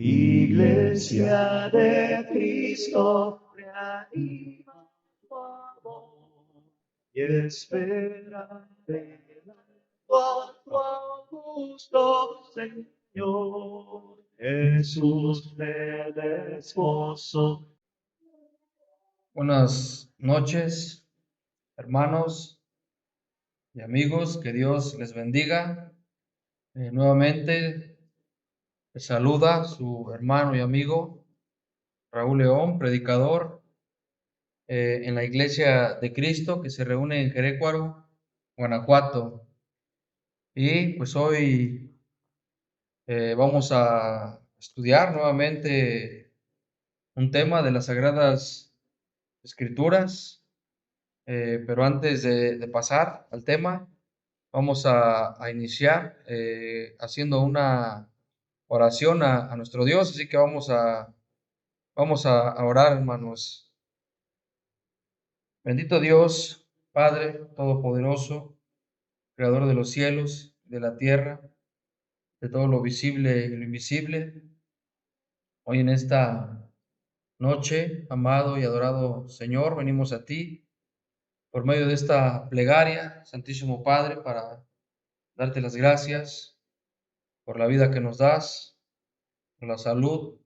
Iglesia de Cristo, reanima tu amor y espera por tu justo Señor. Jesús del esposo. Buenas noches, hermanos y amigos, que Dios les bendiga. Nuevamente les saluda su hermano y amigo Raúl León, predicador en la Iglesia de Cristo que se reúne en Jerecuaro, Guanajuato. Y pues hoy vamos a estudiar nuevamente un tema de las Sagradas Escrituras. Pero antes de pasar al tema, vamos a iniciar haciendo una oración a nuestro Dios. Así que vamos a orar, hermanos. Bendito Dios, Padre Todopoderoso, Creador de los cielos, de la tierra, de todo lo visible y lo invisible. Hoy en esta noche, amado y adorado Señor, venimos a ti por medio de esta plegaria, Santísimo Padre, para darte las gracias por la vida que nos das, por la salud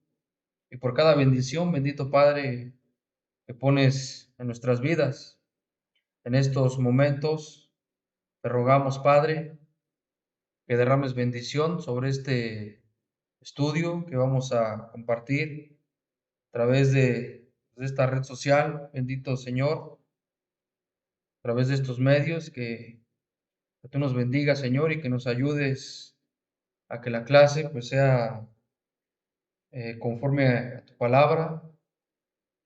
y por cada bendición, bendito Padre, que pones en nuestras vidas. En estos momentos te rogamos, Padre, que derrames bendición sobre este estudio que vamos a compartir a través de esta red social, bendito Señor, a través de estos medios, que tú nos bendigas, Señor, y que nos ayudes a que la clase pues sea conforme a tu palabra.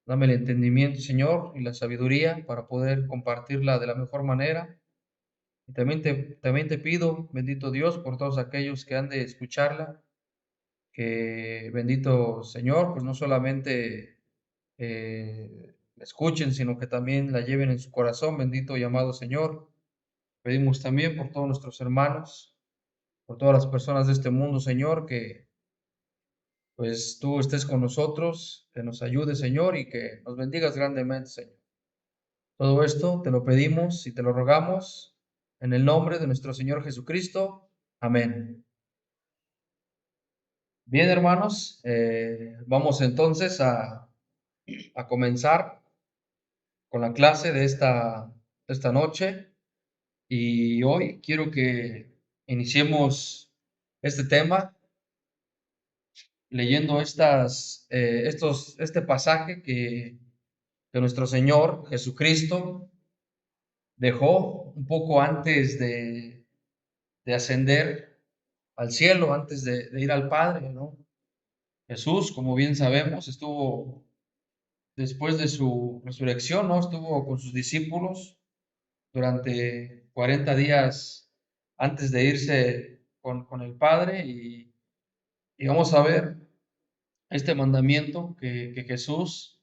Dame el entendimiento, Señor, y la sabiduría para poder compartirla de la mejor manera. Y también te pido, bendito Dios, por todos aquellos que han de escucharla, que bendito Señor, pues no solamente la escuchen, sino que también la lleven en su corazón, bendito y amado Señor. Pedimos también por todos nuestros hermanos, por todas las personas de este mundo, Señor, que pues tú estés con nosotros, que nos ayudes, Señor, y que nos bendigas grandemente, Señor. Todo esto te lo pedimos y te lo rogamos en el nombre de nuestro Señor Jesucristo. Amén. Bien, hermanos, vamos entonces a comenzar con la clase de esta noche. Y hoy quiero que iniciemos este tema leyendo este pasaje que nuestro Señor Jesucristo dejó un poco antes de ascender al cielo, antes de ir al Padre, ¿no? Jesús, como bien sabemos, estuvo después de su resurrección, ¿no? Estuvo con sus discípulos durante 40 días antes de irse con el Padre y vamos a ver este mandamiento que Jesús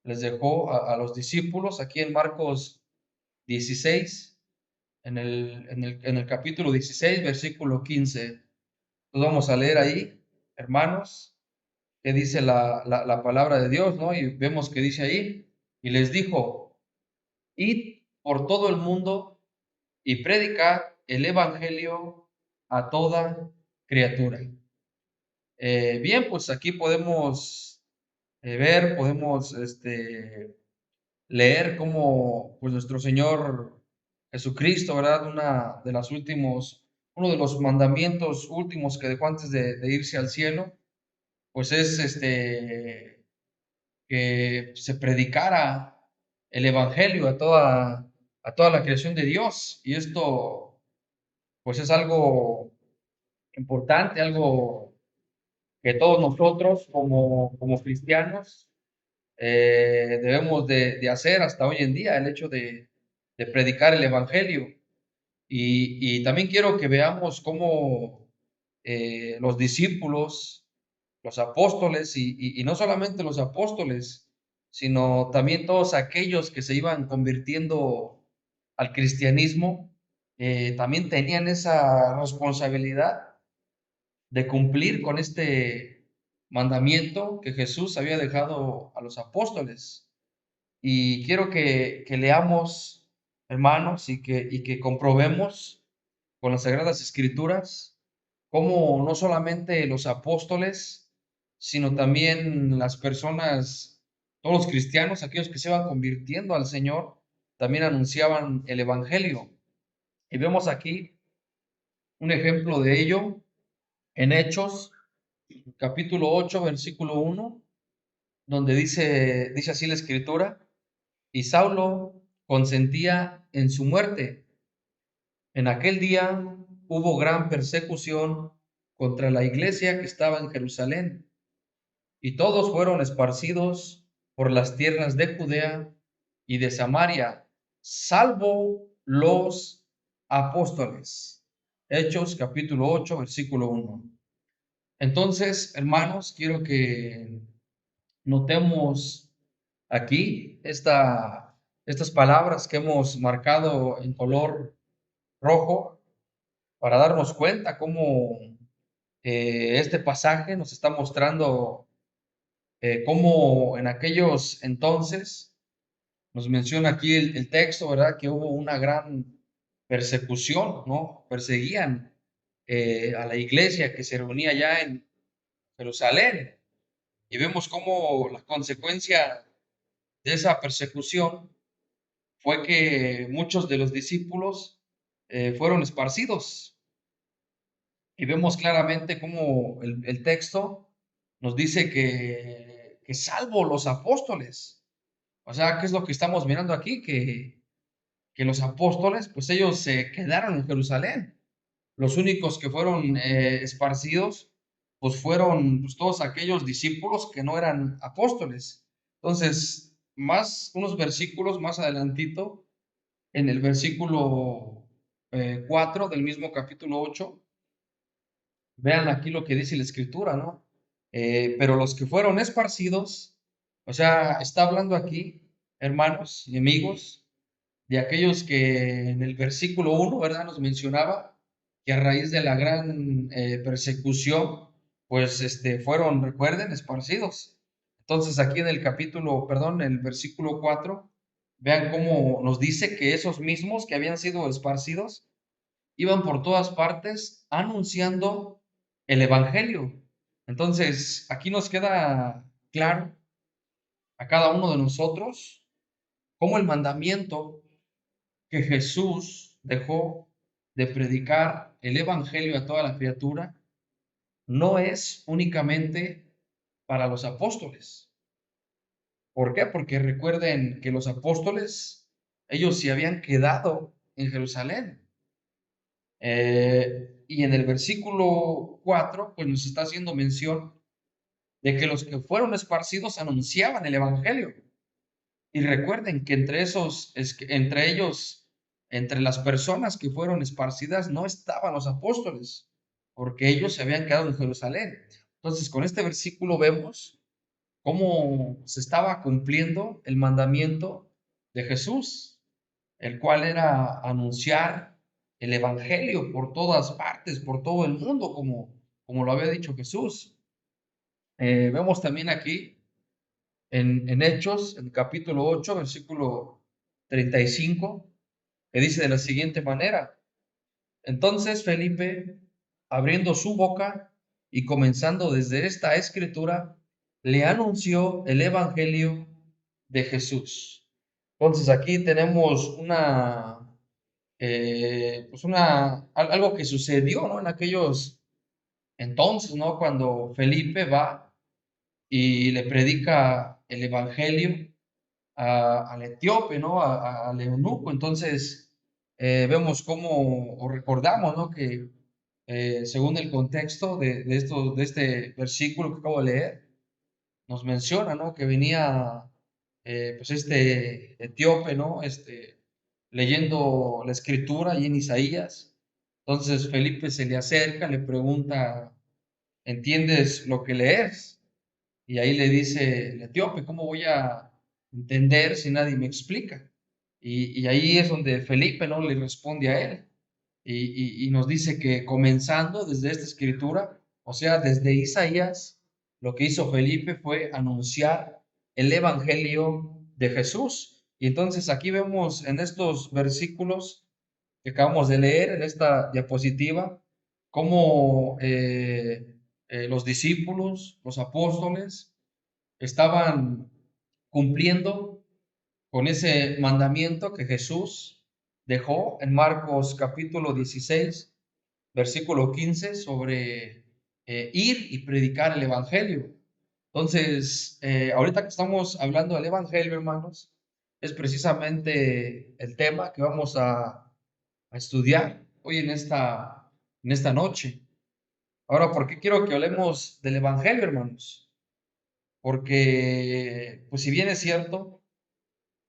les dejó a los discípulos aquí en Marcos 16, en el capítulo 16, versículo 15. Entonces vamos a leer ahí, hermanos, qué dice la palabra de Dios, ¿no? Y vemos que dice ahí, y les dijo, id por todo el mundo y predicad el evangelio a toda criatura. Bien, pues aquí podemos podemos leer cómo pues nuestro Señor Jesucristo, ¿verdad? Uno de los mandamientos últimos que dejó antes de irse al cielo, pues es que se predicara el evangelio a toda la creación de Dios. Y esto pues es algo importante, algo que todos nosotros como cristianos debemos de hacer hasta hoy en día, el hecho de predicar el evangelio. Y también quiero que veamos cómo los discípulos, los apóstoles, y no solamente los apóstoles, sino también todos aquellos que se iban convirtiendo al cristianismo, también tenían esa responsabilidad de cumplir con mandamiento que Jesús había dejado a los apóstoles. Y quiero que leamos, hermanos, y que comprobemos con las Sagradas Escrituras cómo no solamente los apóstoles, sino también las personas, todos los cristianos, aquellos que se iban convirtiendo al Señor, también anunciaban el Evangelio. Y vemos aquí un ejemplo de ello en Hechos, capítulo 8, versículo 1, donde dice así la Escritura: y Saulo consentía en su muerte. En aquel día hubo gran persecución contra la iglesia que estaba en Jerusalén, y todos fueron esparcidos por las tierras de Judea y de Samaria, salvo los apóstoles. Hechos capítulo 8, versículo 1. Entonces, hermanos, quiero que notemos aquí estas palabras que hemos marcado en color rojo para darnos cuenta cómo este pasaje nos está mostrando cómo en aquellos entonces, nos menciona aquí el texto, ¿verdad? Que hubo una gran persecución, ¿no? Perseguían a la iglesia que se reunía ya en Jerusalén. Y vemos cómo la consecuencia de esa persecución fue que muchos de los discípulos fueron esparcidos. Y vemos claramente cómo el texto nos dice que salvo los apóstoles. O sea, ¿qué es lo que estamos mirando aquí? Que los apóstoles, pues ellos se quedaron en Jerusalén. Los únicos que fueron esparcidos, pues fueron pues, todos aquellos discípulos que no eran apóstoles. Entonces, unos versículos más adelantito, en el versículo 4 del mismo capítulo 8, vean aquí lo que dice la escritura, ¿no? Pero los que fueron esparcidos, o sea, está hablando aquí, hermanos y amigos, de aquellos que en el versículo 1, ¿verdad? Nos mencionaba que a raíz de la gran persecución, pues fueron, recuerden, esparcidos. Entonces aquí en el capítulo, perdón, el versículo 4, vean cómo nos dice que esos mismos que habían sido esparcidos iban por todas partes anunciando el Evangelio. Entonces, aquí nos queda claro a cada uno de nosotros cómo el mandamiento que Jesús dejó de predicar el Evangelio a toda la criatura no es únicamente para los apóstoles. ¿Por qué? Porque recuerden que los apóstoles, ellos se habían quedado en Jerusalén. Y en el versículo 4, pues nos está haciendo mención de que los que fueron esparcidos anunciaban el Evangelio. Y recuerden que entre ellos, entre las personas que fueron esparcidas, no estaban los apóstoles, porque ellos se habían quedado en Jerusalén. Entonces, con este versículo vemos cómo se estaba cumpliendo el mandamiento de Jesús, el cual era anunciar el Evangelio por todas partes, por todo el mundo, como lo había dicho Jesús. Vemos también aquí en Hechos, en capítulo 8, versículo 35, que dice de la siguiente manera: entonces Felipe, abriendo su boca y comenzando desde esta escritura, le anunció el Evangelio de Jesús. Entonces aquí tenemos algo que sucedió, ¿no? En aquellos entonces, ¿no? Cuando Felipe va y le predica el Evangelio al etíope, ¿no? Al eunuco. Entonces, vemos cómo, o recordamos, ¿no? Que según el contexto de este versículo que acabo de leer, nos menciona, ¿no? Que venía, pues, este etíope, ¿no? Leyendo la escritura ahí en Isaías. Entonces, Felipe se le acerca, le pregunta: ¿entiendes lo que lees? Y ahí le dice el etíope: ¿cómo voy a entender si nadie me explica? Y ahí es donde Felipe, ¿no? Le responde a él. Y nos dice que comenzando desde esta escritura, o sea, desde Isaías, lo que hizo Felipe fue anunciar el evangelio de Jesús. Y entonces aquí vemos en estos versículos que acabamos de leer, en esta diapositiva, cómo los discípulos, los apóstoles, estaban cumpliendo con ese mandamiento que Jesús dejó en Marcos capítulo 16, versículo 15, sobre ir y predicar el Evangelio. Entonces, ahorita que estamos hablando del Evangelio, hermanos, es precisamente el tema que vamos a estudiar hoy en esta noche. Ahora, ¿por qué quiero que hablemos del Evangelio, hermanos? Porque, pues si bien es cierto,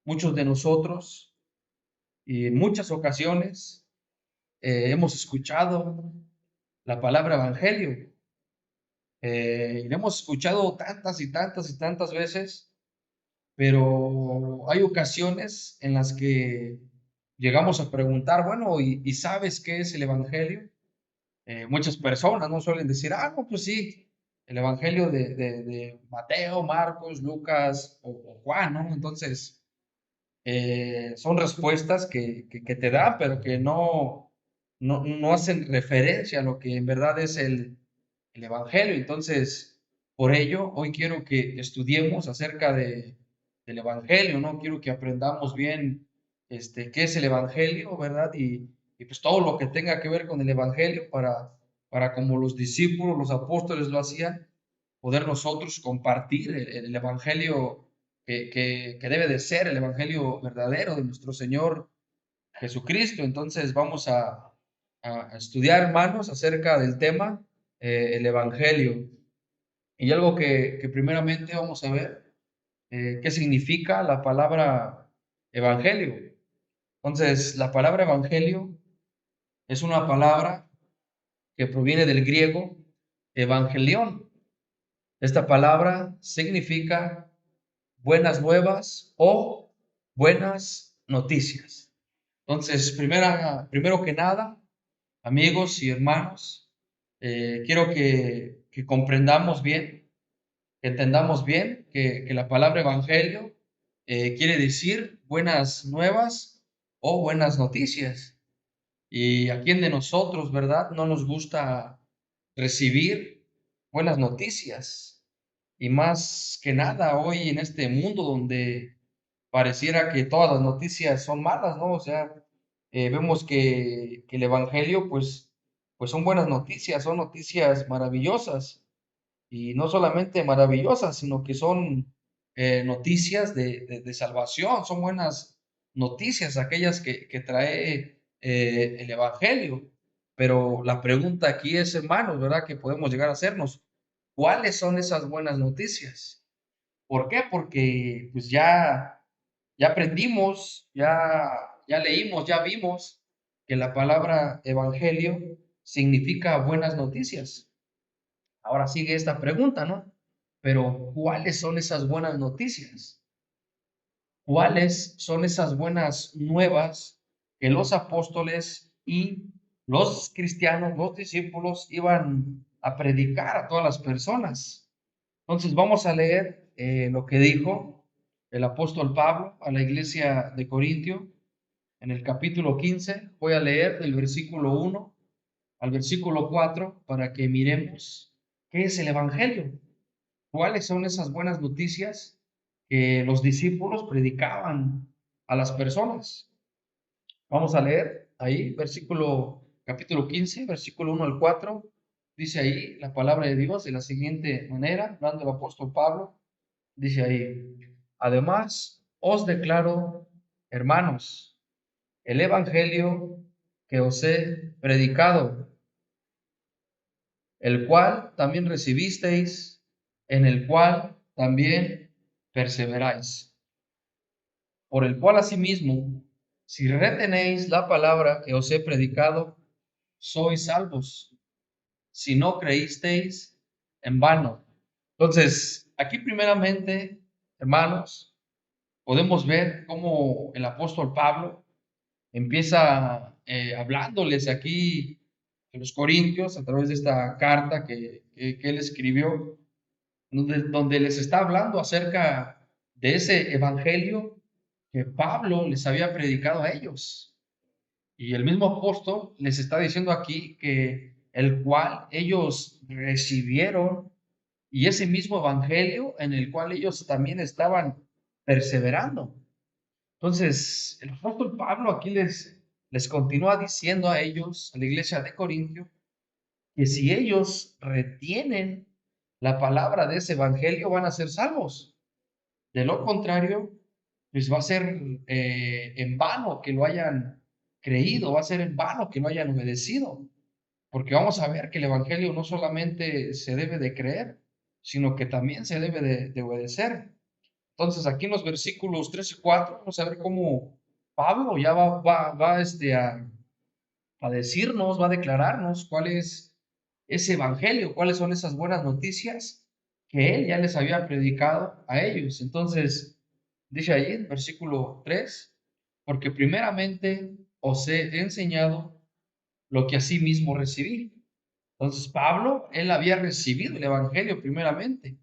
muchos de nosotros y en muchas ocasiones hemos escuchado la palabra evangelio y la hemos escuchado tantas y tantas y tantas veces, pero hay ocasiones en las que llegamos a preguntar, bueno, ¿y sabes qué es el evangelio? Muchas personas no suelen decir, no, pues sí, el evangelio de Mateo, Marcos, Lucas o Juan, ¿no? Entonces, son respuestas que te dan, pero que no hacen referencia a lo que en verdad es el Evangelio. Entonces, por ello, hoy quiero que estudiemos acerca del Evangelio, ¿no? Quiero que aprendamos bien qué es el Evangelio, ¿verdad? Y pues todo lo que tenga que ver con el Evangelio para como los discípulos, los apóstoles lo hacían, poder nosotros compartir el Evangelio que debe de ser el Evangelio verdadero de nuestro Señor Jesucristo. Entonces vamos a estudiar, hermanos, acerca del tema, el Evangelio. Y algo que primeramente vamos a ver, qué significa la palabra Evangelio. Entonces, la palabra Evangelio es una palabra que proviene del griego Evangelión. Esta palabra significa buenas nuevas o buenas noticias. Entonces, primero que nada, amigos y hermanos, quiero que comprendamos bien, que entendamos bien que la palabra evangelio quiere decir buenas nuevas o buenas noticias. Y a quién de nosotros, ¿verdad? No nos gusta recibir buenas noticias. Y más que nada hoy en este mundo donde pareciera que todas las noticias son malas, ¿no? O sea, vemos que el Evangelio, pues son buenas noticias, son noticias maravillosas. Y no solamente maravillosas, sino que son noticias de salvación, son buenas noticias aquellas que trae el Evangelio. Pero la pregunta aquí es, hermanos, ¿verdad? Que podemos llegar a hacernos, ¿cuáles son esas buenas noticias? ¿Por qué? Porque pues ya aprendimos, ya leímos, ya vimos que la palabra evangelio significa buenas noticias. Ahora sigue esta pregunta, ¿no? Pero ¿cuáles son esas buenas noticias? ¿Cuáles son esas buenas nuevas que los apóstoles y los cristianos, los discípulos iban a predicar a todas las personas? Entonces vamos a leer lo que dijo el apóstol Pablo a la iglesia de Corintio en el capítulo 15. Voy a leer del versículo 1 al versículo 4 para que miremos qué es el Evangelio, cuáles son esas buenas noticias que los discípulos predicaban a las personas. Vamos a leer ahí, capítulo 15, versículo 1 al 4. Dice ahí la palabra de Dios de la siguiente manera, hablando el apóstol Pablo, dice ahí, además os declaro, hermanos, el evangelio que os he predicado, el cual también recibisteis, en el cual también perseveráis, por el cual asimismo, si retenéis la palabra que os he predicado, sois salvos, si no creísteis en vano. Entonces, aquí primeramente, hermanos, podemos ver cómo el apóstol Pablo empieza hablándoles aquí a los Corintios a través de esta carta que él escribió. donde les está hablando acerca de ese evangelio que Pablo les había predicado a ellos. Y el mismo apóstol les está diciendo aquí que el cual ellos recibieron y ese mismo evangelio en el cual ellos también estaban perseverando. Entonces, el apóstol Pablo aquí les continúa diciendo a ellos, a la iglesia de Corintio, que si ellos retienen la palabra de ese evangelio van a ser salvos. De lo contrario, pues va a ser en vano que lo hayan creído, va a ser en vano que lo hayan obedecido, porque vamos a ver que el evangelio no solamente se debe de creer, sino que también se debe de obedecer. Entonces, aquí en los versículos 3 y 4, vamos a ver cómo Pablo ya a decirnos, va a declararnos cuál es ese evangelio, cuáles son esas buenas noticias que él ya les había predicado a ellos. Entonces, dice ahí en versículo 3, porque primeramente os he enseñado lo que mismo recibí. Entonces, Pablo, él había recibido el evangelio primeramente.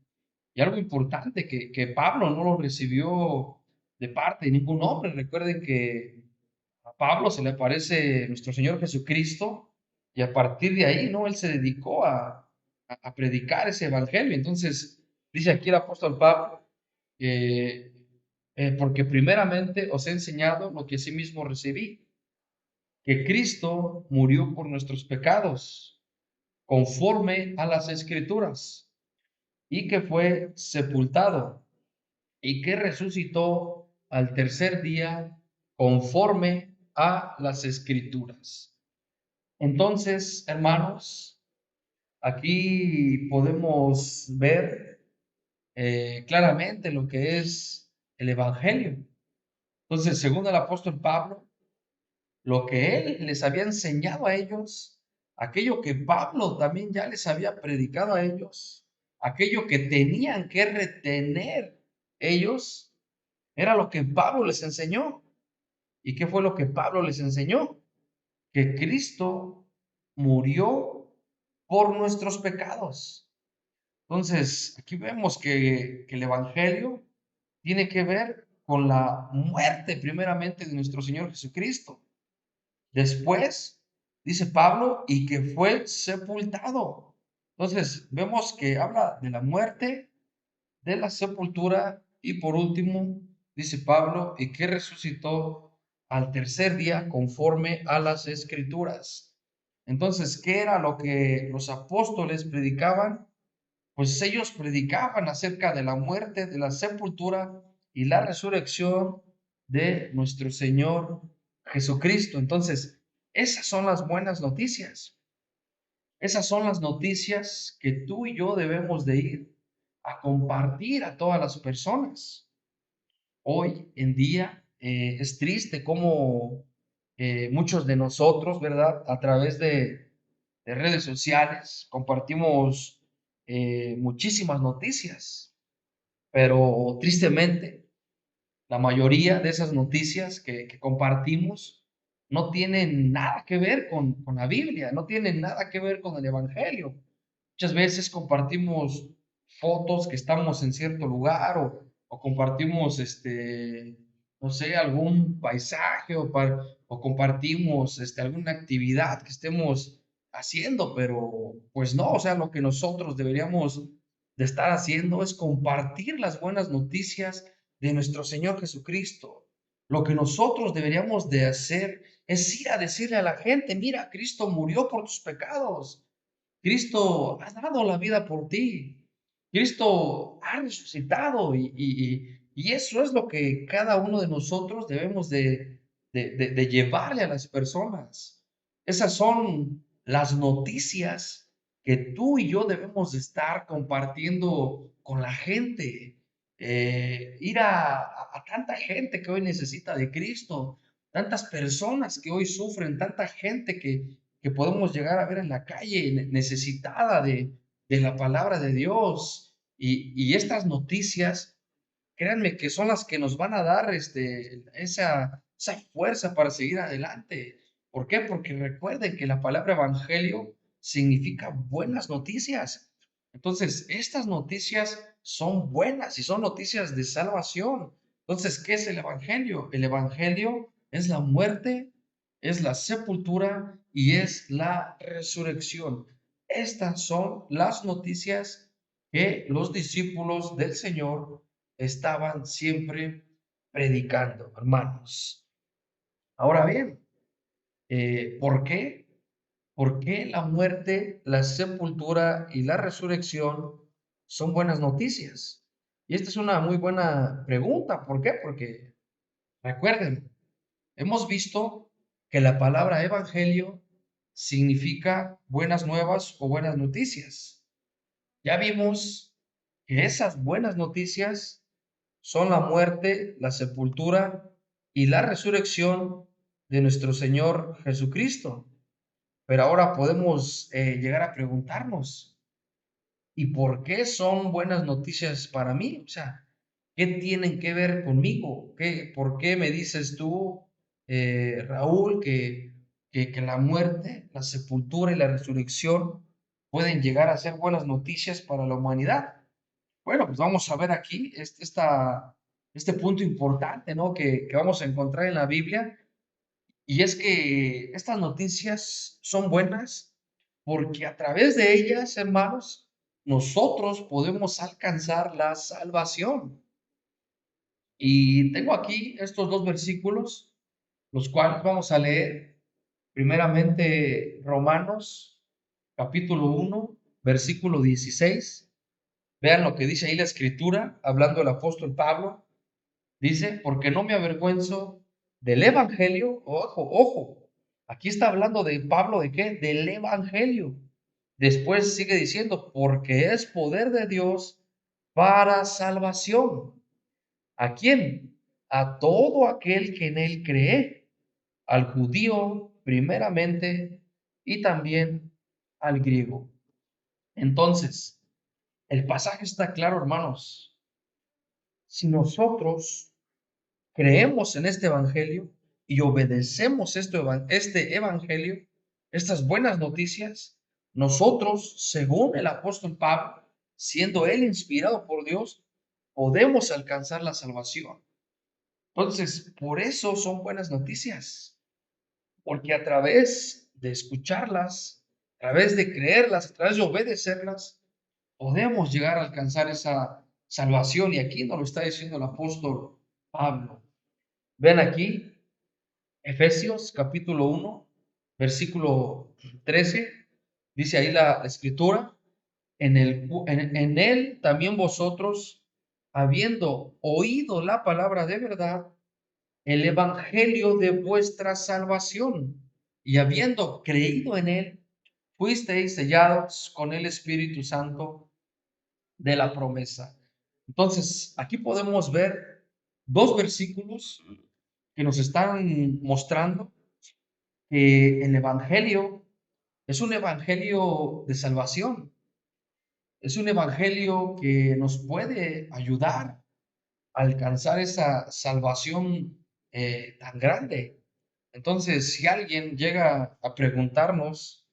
Y algo importante, que Pablo no lo recibió de parte de ningún hombre. Recuerden que a Pablo se le aparece nuestro Señor Jesucristo y a partir de ahí, ¿no? Él se dedicó a predicar ese evangelio. Entonces, dice aquí el apóstol Pablo, que porque primeramente os he enseñado lo que mismo recibí, que Cristo murió por nuestros pecados, conforme a las Escrituras, y que fue sepultado, y que resucitó al tercer día, conforme a las Escrituras. Entonces, hermanos, aquí podemos ver claramente lo que es el Evangelio. Entonces, según el apóstol Pablo, lo que él les había enseñado a ellos, aquello que Pablo también ya les había predicado a ellos, aquello que tenían que retener ellos, era lo que Pablo les enseñó. ¿Y qué fue lo que Pablo les enseñó? Que Cristo murió por nuestros pecados. Entonces, aquí vemos que el Evangelio tiene que ver con la muerte primeramente de nuestro Señor Jesucristo. Después, dice Pablo, y que fue sepultado. Entonces, vemos que habla de la muerte, de la sepultura y por último, dice Pablo, y que resucitó al tercer día conforme a las escrituras. Entonces, ¿qué era lo que los apóstoles predicaban? Pues ellos predicaban acerca de la muerte, de la sepultura y la resurrección de nuestro Señor Jesucristo. Entonces, esas son las buenas noticias. Esas son las noticias que tú y yo debemos de ir a compartir a todas las personas. Hoy en día es triste cómo muchos de nosotros, ¿verdad? A través de redes sociales compartimos muchísimas noticias, pero tristemente la mayoría de esas noticias que compartimos no tienen nada que ver con la Biblia, no tienen nada que ver con el Evangelio. Muchas veces compartimos fotos que estamos en cierto lugar o compartimos, no sé, algún paisaje o compartimos alguna actividad que estemos haciendo, pero pues no, o sea, lo que nosotros deberíamos de estar haciendo es compartir las buenas noticias de nuestro Señor Jesucristo. Lo que nosotros deberíamos de hacer es ir a decirle a la gente, mira, Cristo murió por tus pecados. Cristo ha dado la vida por ti. Cristo ha resucitado y eso es lo que cada uno de nosotros debemos de llevarle a las personas. Esas son las noticias que tú y yo debemos de estar compartiendo con la gente. Ir a tanta gente que hoy necesita de Cristo, tantas personas que hoy sufren, tanta gente que podemos llegar a ver en la calle necesitada de la palabra de Dios. Y estas noticias, créanme que son las que nos van a dar esa fuerza para seguir adelante. ¿Por qué? Porque recuerden que la palabra evangelio significa buenas noticias. Entonces, estas noticias son buenas y son noticias de salvación. Entonces, ¿qué es el Evangelio? El Evangelio es la muerte, es la sepultura y es la resurrección. Estas son las noticias que los discípulos del Señor estaban siempre predicando, hermanos. Ahora bien, ¿por qué? ¿Por qué la muerte, la sepultura y la resurrección son buenas noticias? Y esta es una muy buena pregunta. ¿Por qué? Porque recuerden, hemos visto que la palabra evangelio significa buenas nuevas o buenas noticias. Ya vimos que esas buenas noticias son la muerte, la sepultura y la resurrección de nuestro Señor Jesucristo. Pero ahora podemos llegar a preguntarnos, ¿y por qué son buenas noticias para mí? O sea, ¿qué tienen que ver conmigo? ¿Por qué me dices tú, Raúl, que la muerte, la sepultura y la resurrección pueden llegar a ser buenas noticias para la humanidad? Bueno, pues vamos a ver aquí este punto importante, ¿no? Que vamos a encontrar en la Biblia, y es que estas noticias son buenas porque a través de ellas, hermanos, nosotros podemos alcanzar la salvación. Y tengo aquí estos dos versículos, los cuales vamos a leer. Primeramente, Romanos, capítulo 1, versículo 16. Vean lo que dice ahí la escritura, hablando el apóstol Pablo. Dice, porque no me avergüenzo del evangelio. Ojo, ojo. Aquí está hablando de Pablo, ¿de qué? Del evangelio. Después sigue diciendo, porque es poder de Dios para salvación. ¿A quién? A todo aquel que en él cree, al judío primeramente y también al griego. Entonces, el pasaje está claro, hermanos. Si nosotros creemos en este evangelio y obedecemos este evangelio, estas buenas noticias, nosotros, según el apóstol Pablo, siendo él inspirado por Dios, podemos alcanzar la salvación. Entonces, por eso son buenas noticias, porque a través de escucharlas, a través de creerlas, a través de obedecerlas, podemos llegar a alcanzar esa salvación. Y aquí nos lo está diciendo el apóstol Pablo. Ven aquí, Efesios capítulo 1, versículo 13, dice ahí la escritura, en él también vosotros, habiendo oído la palabra de verdad, el evangelio de vuestra salvación, y habiendo creído en él, fuisteis sellados con el Espíritu Santo de la promesa. Entonces, aquí podemos ver dos versículos que nos están mostrando que el Evangelio es un Evangelio de salvación, es un Evangelio que nos puede ayudar a alcanzar esa salvación tan grande. Entonces, si alguien llega a preguntarnos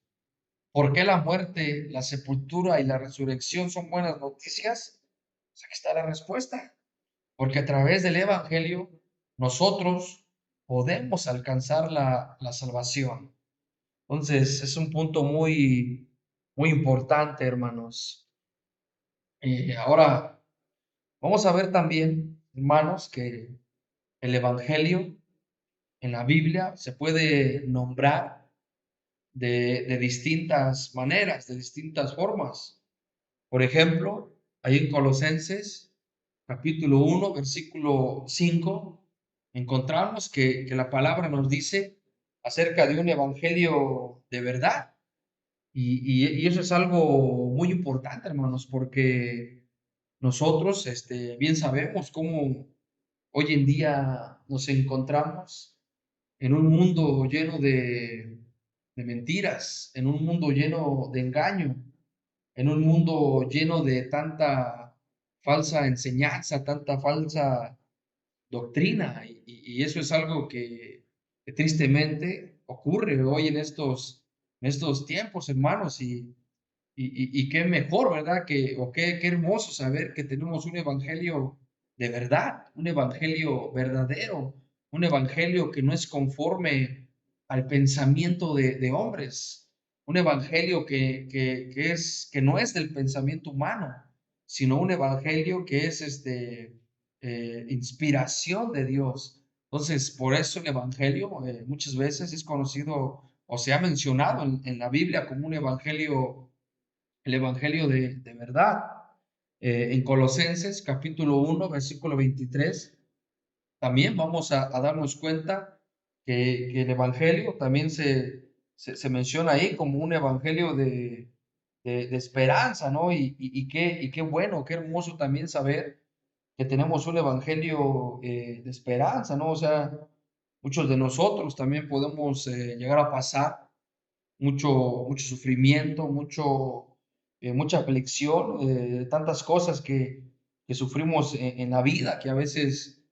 por qué la muerte, la sepultura y la resurrección son buenas noticias, pues aquí está la respuesta. Porque a través del Evangelio nosotros podemos alcanzar la salvación. Entonces, es un punto muy importante, hermanos. Ahora, vamos a ver también, hermanos, que el Evangelio en la Biblia se puede nombrar de distintas maneras, de distintas formas. Por ejemplo, ahí en Colosenses, capítulo 1, versículo 5, encontramos que la palabra nos dice acerca de un evangelio de verdad. Y eso es algo muy importante, hermanos, porque nosotros bien sabemos cómo hoy en día nos encontramos en un mundo lleno de mentiras, en un mundo lleno de engaño, en un mundo lleno de tanta falsa enseñanza, tanta falsa doctrina. Y eso es algo que tristemente ocurre hoy en estos tiempos, hermanos. Y qué mejor, ¿verdad? O qué hermoso saber que tenemos un evangelio de verdad, un evangelio verdadero, un evangelio que no es conforme al pensamiento de hombres, un evangelio que no es del pensamiento humano, sino un evangelio que es inspiración de Dios. Entonces, por eso el evangelio muchas veces es conocido o se ha mencionado en la Biblia como un evangelio, el evangelio de verdad. En Colosenses capítulo 1, versículo 23, también vamos a darnos cuenta que el evangelio también se menciona ahí como un evangelio de esperanza, ¿no? Y qué bueno, qué hermoso también saber que tenemos un evangelio de esperanza, ¿no? O sea, muchos de nosotros también podemos llegar a pasar mucho sufrimiento, mucha aflicción, tantas cosas que sufrimos en la vida, que a veces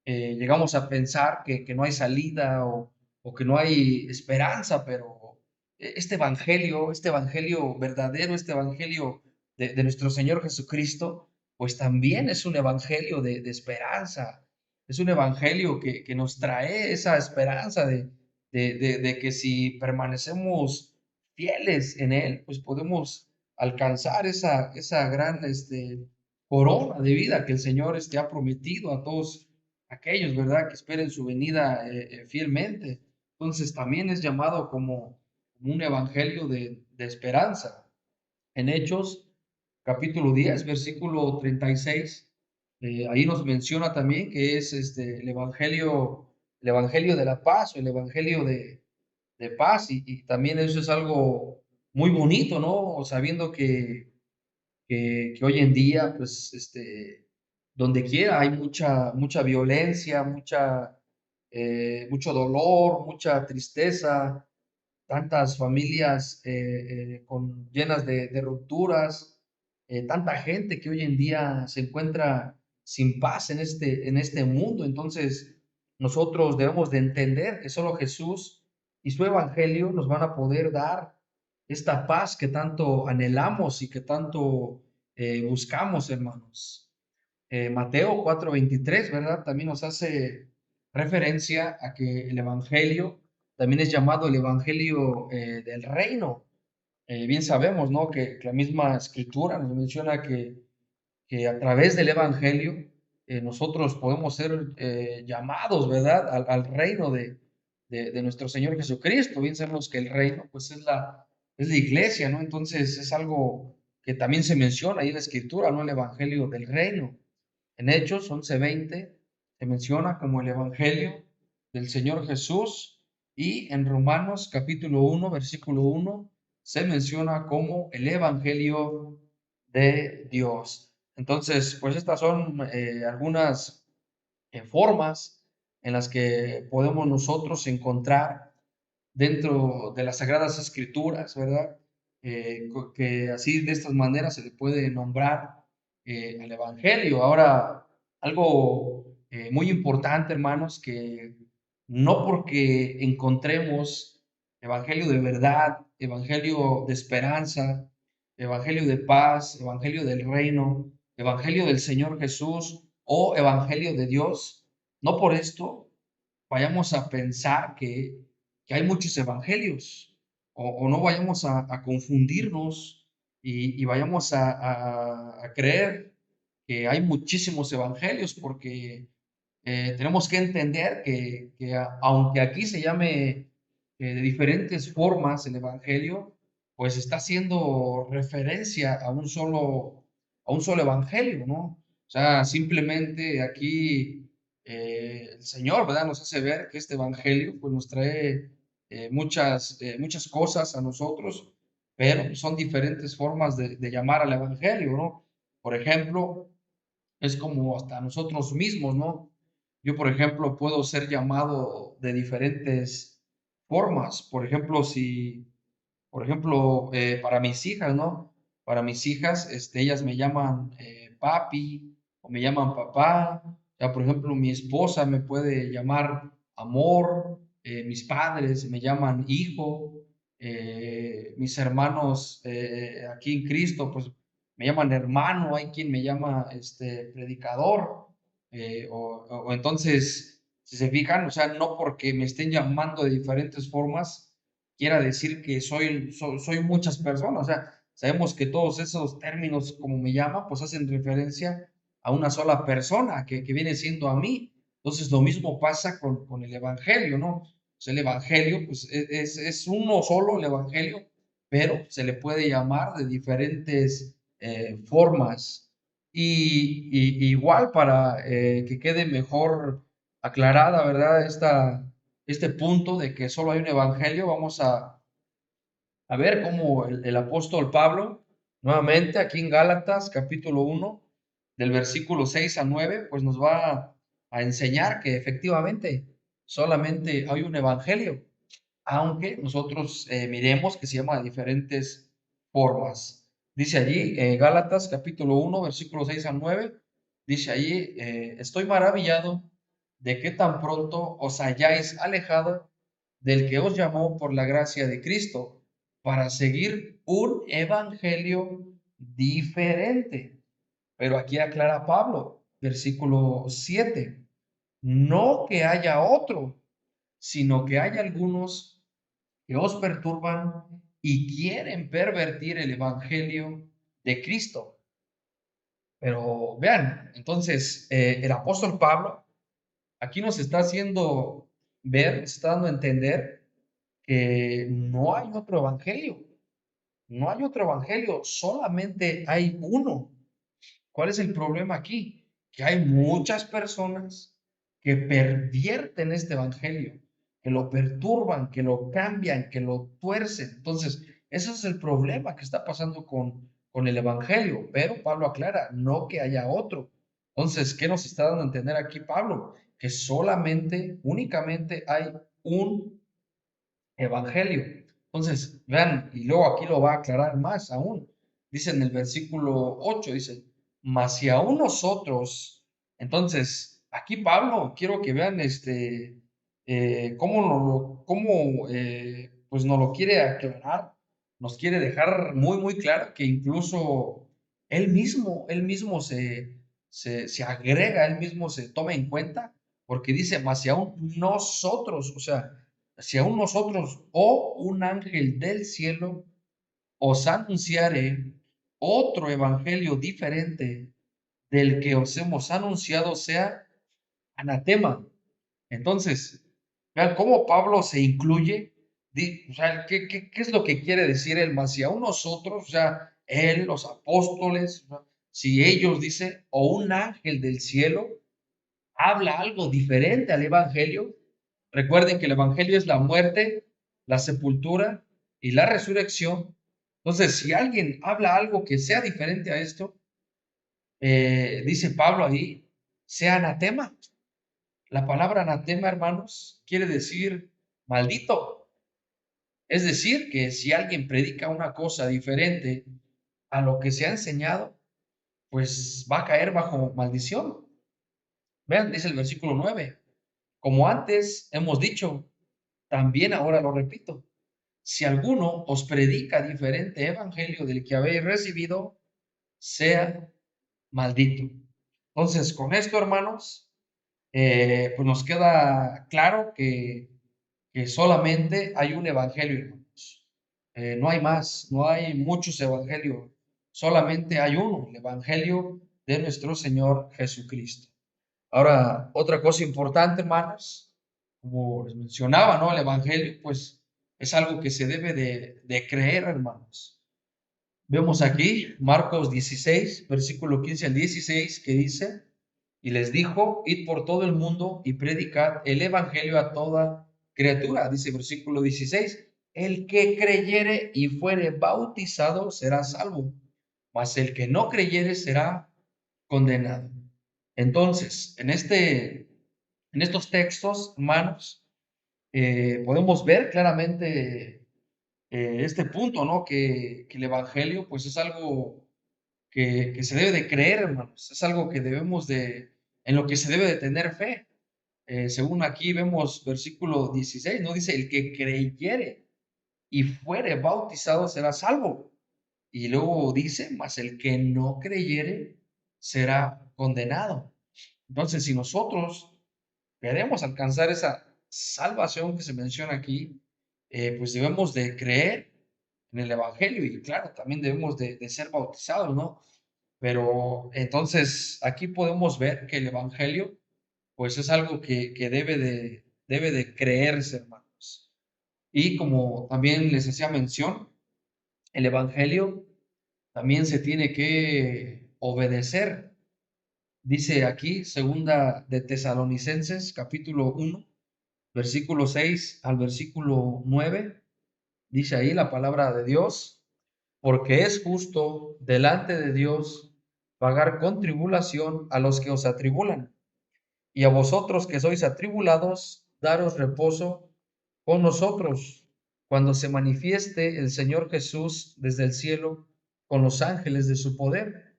llegamos a pensar que no hay salida o que no hay esperanza, pero este evangelio verdadero, este evangelio de nuestro Señor Jesucristo, pues también es un evangelio de esperanza, es un evangelio que nos trae esa esperanza de que si permanecemos fieles en Él, pues podemos alcanzar esa gran corona de vida que el Señor ha prometido a todos aquellos, ¿verdad?, que esperen su venida fielmente. Entonces también es llamado como un evangelio de esperanza. En Hechos, capítulo 10 versículo 36, ahí nos menciona también que es el evangelio de la paz o el evangelio de paz, y también eso es algo muy bonito, ¿no? Sabiendo que hoy en día, pues, donde quiera hay mucha violencia, mucho dolor, mucha tristeza, tantas familias llenas de rupturas, tanta gente que hoy en día se encuentra sin paz en este mundo. Entonces, nosotros debemos de entender que solo Jesús y su evangelio nos van a poder dar esta paz que tanto anhelamos y que tanto buscamos, hermanos. Mateo 4:23, ¿verdad? También nos hace referencia a que el Evangelio también es llamado el Evangelio del reino. Bien sabemos, ¿no? Que la misma escritura nos menciona que a través del Evangelio nosotros podemos ser llamados, ¿verdad? Al reino de nuestro Señor Jesucristo. Bien sabemos que el reino, pues es la iglesia, ¿no? Entonces es algo que también se menciona ahí en la escritura, ¿no? El Evangelio del reino. En Hechos 11:20 se menciona como el Evangelio del Señor Jesús, y en Romanos capítulo 1, versículo 1 se menciona como el Evangelio de Dios. Entonces, pues estas son algunas formas en las que podemos nosotros encontrar dentro de las Sagradas Escrituras, ¿verdad? Que así de estas maneras se le puede nombrar al Evangelio. Ahora, algo muy importante, hermanos, que no porque encontremos Evangelio de verdad, Evangelio de esperanza, Evangelio de paz, Evangelio del reino, Evangelio del Señor Jesús o Evangelio de Dios, no por esto vayamos a pensar que hay muchos evangelios, o no vayamos a confundirnos y vayamos a creer que hay muchísimos evangelios, porque tenemos que entender que aunque aquí se llame de diferentes formas el evangelio, pues está haciendo referencia a un solo evangelio, ¿no? O sea, simplemente aquí el Señor, ¿verdad? Nos hace ver que este evangelio pues nos trae muchas cosas a nosotros, pero pues, son diferentes formas de llamar al evangelio, ¿no? Por ejemplo, es como hasta nosotros mismos, ¿no? Yo, por ejemplo, puedo ser llamado de diferentes formas. Por ejemplo, para mis hijas, ¿no? Para mis hijas, ellas me llaman papi o me llaman papá. Ya, por ejemplo, mi esposa me puede llamar amor, mis padres me llaman hijo, mis hermanos aquí en Cristo, pues me llaman hermano, hay quien me llama predicador, o entonces, si se fijan, o sea, no porque me estén llamando de diferentes formas, quiera decir que soy muchas personas, o sea, sabemos que todos esos términos, como me llama, pues hacen referencia a una sola persona que viene siendo a mí. Entonces, lo mismo pasa con el Evangelio, ¿no? Pues el Evangelio, pues es uno solo el Evangelio, pero se le puede llamar de diferentes formas. Y igual para que quede mejor aclarada, ¿verdad? Este punto de que solo hay un Evangelio, vamos a ver cómo el apóstol Pablo, nuevamente aquí en Gálatas capítulo 1, del versículo 6 a 9, pues nos va a enseñar que efectivamente solamente hay un evangelio, aunque nosotros miremos que se llama de diferentes formas. Dice allí, Gálatas capítulo 1, versículo 6 a 9, dice allí, estoy maravillado de que tan pronto os hayáis alejado del que os llamó por la gracia de Cristo para seguir un evangelio diferente. Pero aquí aclara Pablo, versículo 7, no que haya otro, sino que hay algunos que os perturban y quieren pervertir el evangelio de Cristo. Pero vean, entonces el apóstol Pablo aquí nos está haciendo ver, nos está dando a entender que no hay otro evangelio, no hay otro evangelio, solamente hay uno. ¿Cuál es el problema aquí? Que hay muchas personas que pervierten este evangelio, que lo perturban, que lo cambian, que lo tuercen. Entonces, ese es el problema que está pasando con el evangelio. Pero Pablo aclara, no que haya otro. Entonces, ¿qué nos está dando a entender aquí Pablo? Que solamente, únicamente hay un evangelio. Entonces, vean, y luego aquí lo va a aclarar más aún. Dice en el versículo 8, dice, mas si aún nosotros, entonces, aquí Pablo, quiero que vean pues nos lo quiere aclarar, nos quiere dejar muy, muy claro que incluso él mismo se agrega, él mismo se toma en cuenta, porque dice, mas si aún nosotros, o sea, si aún nosotros o un ángel del cielo os anunciare otro evangelio diferente del que os hemos anunciado, sea anatema. Entonces, vean cómo Pablo se incluye, o sea, ¿qué es lo que quiere decir él? Más si aún nosotros, o sea, él, los apóstoles, ¿no? Si ellos, dice, o un ángel del cielo habla algo diferente al evangelio. Recuerden que el evangelio es la muerte, la sepultura y la resurrección. Entonces, si alguien habla algo que sea diferente a esto, dice Pablo ahí, sea anatema. La palabra anatema, hermanos, quiere decir maldito. Es decir, que si alguien predica una cosa diferente a lo que se ha enseñado, pues va a caer bajo maldición. Vean, dice el versículo 9. Como antes hemos dicho, también ahora lo repito. Si alguno os predica diferente evangelio del que habéis recibido, sea maldito. Entonces, con esto, hermanos, pues nos queda claro que solamente hay un evangelio, hermanos. No hay más, no hay muchos evangelios, solamente hay uno, el evangelio de nuestro Señor Jesucristo. Ahora, otra cosa importante, hermanos, como les mencionaba, ¿no? El evangelio, pues, es algo que se debe de creer, hermanos. Vemos aquí Marcos 16, versículo 15 al 16, que dice, y les dijo, id por todo el mundo y predicad el evangelio a toda criatura. Dice versículo 16, el que creyere y fuere bautizado será salvo, mas el que no creyere será condenado. Entonces, en estos textos, hermanos, podemos ver claramente este punto, ¿no? Que el Evangelio, pues es algo que se debe de creer, hermanos, es algo que en lo que se debe de tener fe. Según aquí vemos versículo 16, ¿no? Dice, el que creyere y fuere bautizado será salvo. Y luego dice, mas el que no creyere será condenado. Entonces, si nosotros queremos alcanzar esa salvación que se menciona aquí, pues debemos de creer en el Evangelio y claro, también debemos de ser bautizados, ¿no? Pero entonces aquí podemos ver que el Evangelio, pues es algo que debe de creerse, hermanos. Y como también les hacía mención, el Evangelio también se tiene que obedecer. Dice aquí, segunda de Tesalonicenses, capítulo 1, versículo 6 al versículo 9, dice ahí la palabra de Dios, porque es justo delante de Dios pagar con tribulación a los que os atribulan, y a vosotros que sois atribulados, daros reposo con nosotros, cuando se manifieste el Señor Jesús desde el cielo con los ángeles de su poder,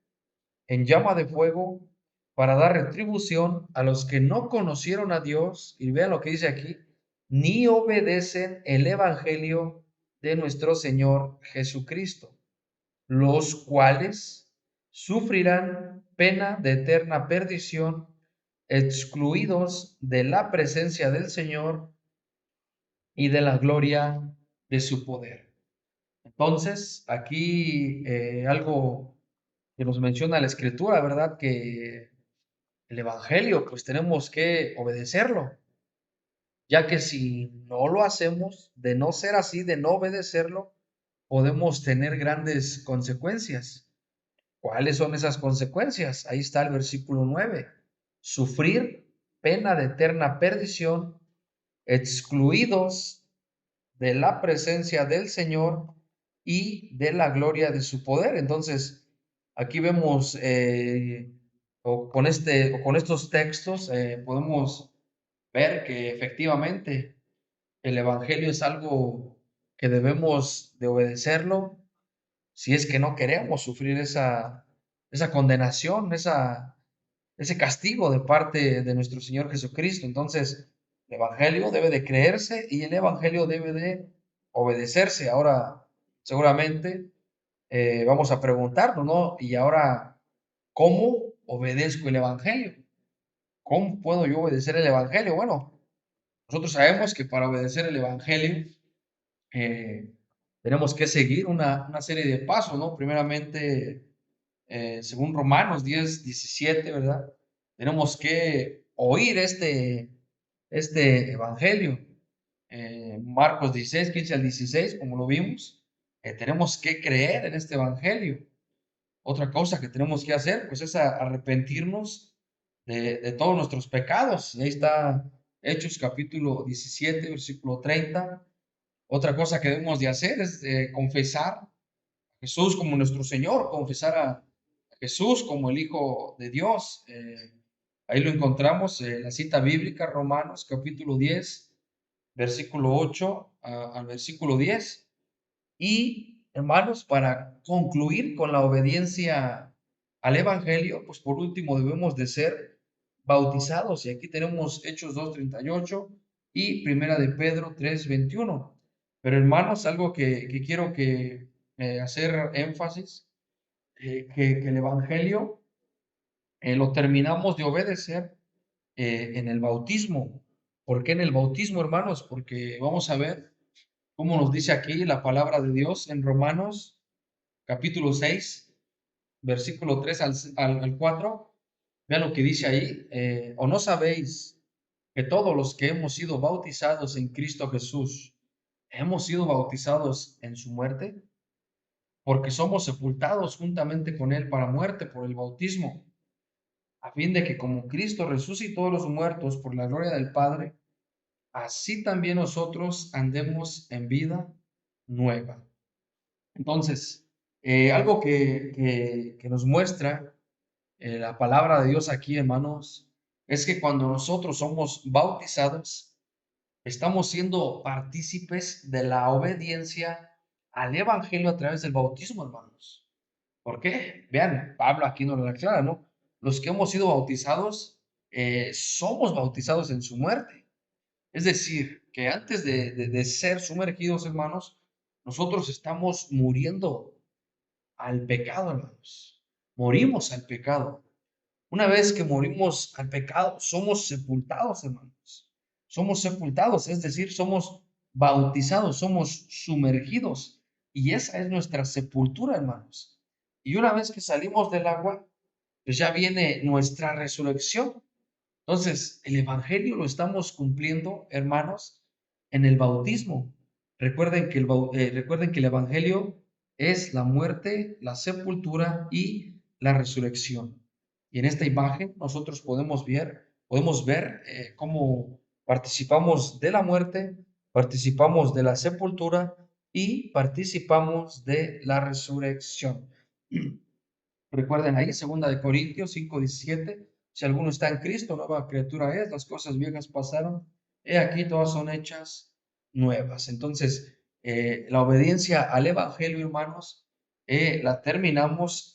en llama de fuego, para dar retribución a los que no conocieron a Dios, y vean lo que dice aquí, ni obedecen el Evangelio de nuestro Señor Jesucristo, los cuales sufrirán pena de eterna perdición, excluidos de la presencia del Señor y de la gloria de su poder. Entonces, aquí algo que nos menciona la Escritura, ¿verdad? Que el Evangelio, pues tenemos que obedecerlo, ya que si no lo hacemos, de no ser así, de no obedecerlo, podemos tener grandes consecuencias. ¿Cuáles son esas consecuencias? Ahí está el versículo 9. Sufrir pena de eterna perdición, excluidos de la presencia del Señor y de la gloria de su poder. Entonces, aquí vemos, o con estos textos, podemos ver que efectivamente el Evangelio es algo que debemos de obedecerlo si es que no queremos sufrir esa condenación, ese castigo de parte de nuestro Señor Jesucristo. Entonces, el Evangelio debe de creerse y el Evangelio debe de obedecerse. Ahora, seguramente vamos a preguntarnos, ¿no? Y ahora, ¿cómo obedezco el Evangelio? ¿Cómo puedo yo obedecer el Evangelio? Bueno, nosotros sabemos que para obedecer el Evangelio eh, tenemos que seguir una serie de pasos, ¿no? Primeramente, según Romanos 10:17, ¿verdad? Tenemos que oír este evangelio. Marcos 16:15 al 16, como lo vimos, tenemos que creer en este evangelio. Otra cosa que tenemos que hacer, pues es arrepentirnos de todos nuestros pecados. Y ahí está Hechos capítulo 17, versículo 30. Otra cosa que debemos de hacer es confesar a Jesús como nuestro Señor, confesar a Jesús como el Hijo de Dios. Ahí lo encontramos, la cita bíblica, Romanos capítulo 10, versículo 8 al versículo 10. Y, hermanos, para concluir con la obediencia al Evangelio, pues por último debemos de ser bautizados. Y aquí tenemos Hechos 2:38 y Primera de Pedro 3:21. Pero, hermanos, algo que quiero que hacer énfasis, que el Evangelio lo terminamos de obedecer en el bautismo. ¿Por qué en el bautismo, hermanos? Porque vamos a ver cómo nos dice aquí la palabra de Dios en Romanos capítulo 6, versículo 3 al 4. Vean lo que dice ahí. ¿O no sabéis que todos los que hemos sido bautizados en Cristo Jesús, hemos sido bautizados en su muerte? Porque somos sepultados juntamente con él para muerte por el bautismo, a fin de que como Cristo resucitó de los muertos por la gloria del Padre, así también nosotros andemos en vida nueva. Entonces, algo que nos muestra la palabra de Dios aquí, hermanos, es que cuando nosotros somos bautizados, estamos siendo partícipes de la obediencia al Evangelio a través del bautismo, hermanos. ¿Por qué? Vean, Pablo aquí nos lo aclara, ¿no? Los que hemos sido bautizados, somos bautizados en su muerte. Es decir, que antes de ser sumergidos, hermanos, nosotros estamos muriendo al pecado, hermanos. Morimos al pecado. Una vez que morimos al pecado, somos sepultados, hermanos. Somos sepultados, es decir, somos bautizados, somos sumergidos. Y esa es nuestra sepultura, hermanos. Y una vez que salimos del agua, pues ya viene nuestra resurrección. Entonces, el Evangelio lo estamos cumpliendo, hermanos, en el bautismo. Recuerden que el Evangelio es la muerte, la sepultura y la resurrección. Y en esta imagen nosotros podemos ver cómo participamos de la muerte, participamos de la sepultura y participamos de la resurrección. Recuerden ahí, 2 5:17, si alguno está en Cristo, nueva criatura es, las cosas viejas pasaron, he aquí todas son hechas nuevas. Entonces, la obediencia al Evangelio, hermanos, la terminamos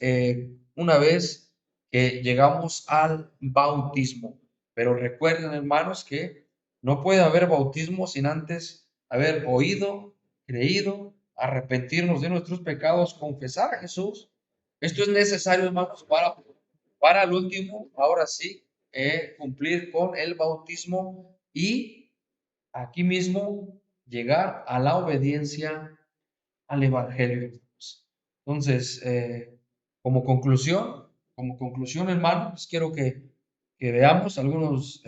una vez que llegamos al bautismo. Pero recuerden, hermanos, que no puede haber bautismo sin antes haber oído, creído, arrepentirnos de nuestros pecados, confesar a Jesús. Esto es necesario, hermanos, para el último, ahora sí, cumplir con el bautismo y aquí mismo llegar a la obediencia al Evangelio. Entonces, como conclusión, hermano, pues quiero que veamos algunos,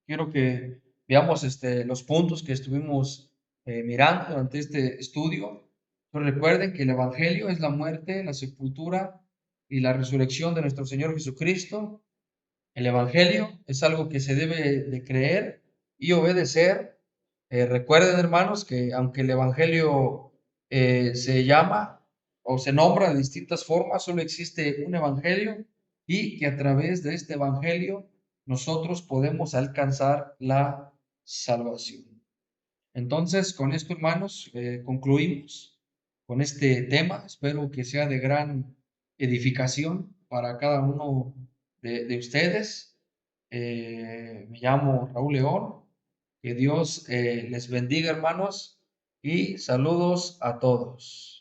quiero que veamos los puntos que estuvimos mirando durante este estudio. Pero recuerden que el Evangelio es la muerte, la sepultura y la resurrección de nuestro Señor Jesucristo. El Evangelio es algo que se debe de creer y obedecer. Recuerden, hermanos, que aunque el Evangelio se llama o se nombra de distintas formas, solo existe un Evangelio y que a través de este Evangelio nosotros podemos alcanzar la salvación. Entonces, con esto, hermanos, concluimos con este tema. Espero que sea de gran edificación para cada uno de ustedes. Me llamo Raúl León. Que Dios les bendiga, hermanos, y saludos a todos.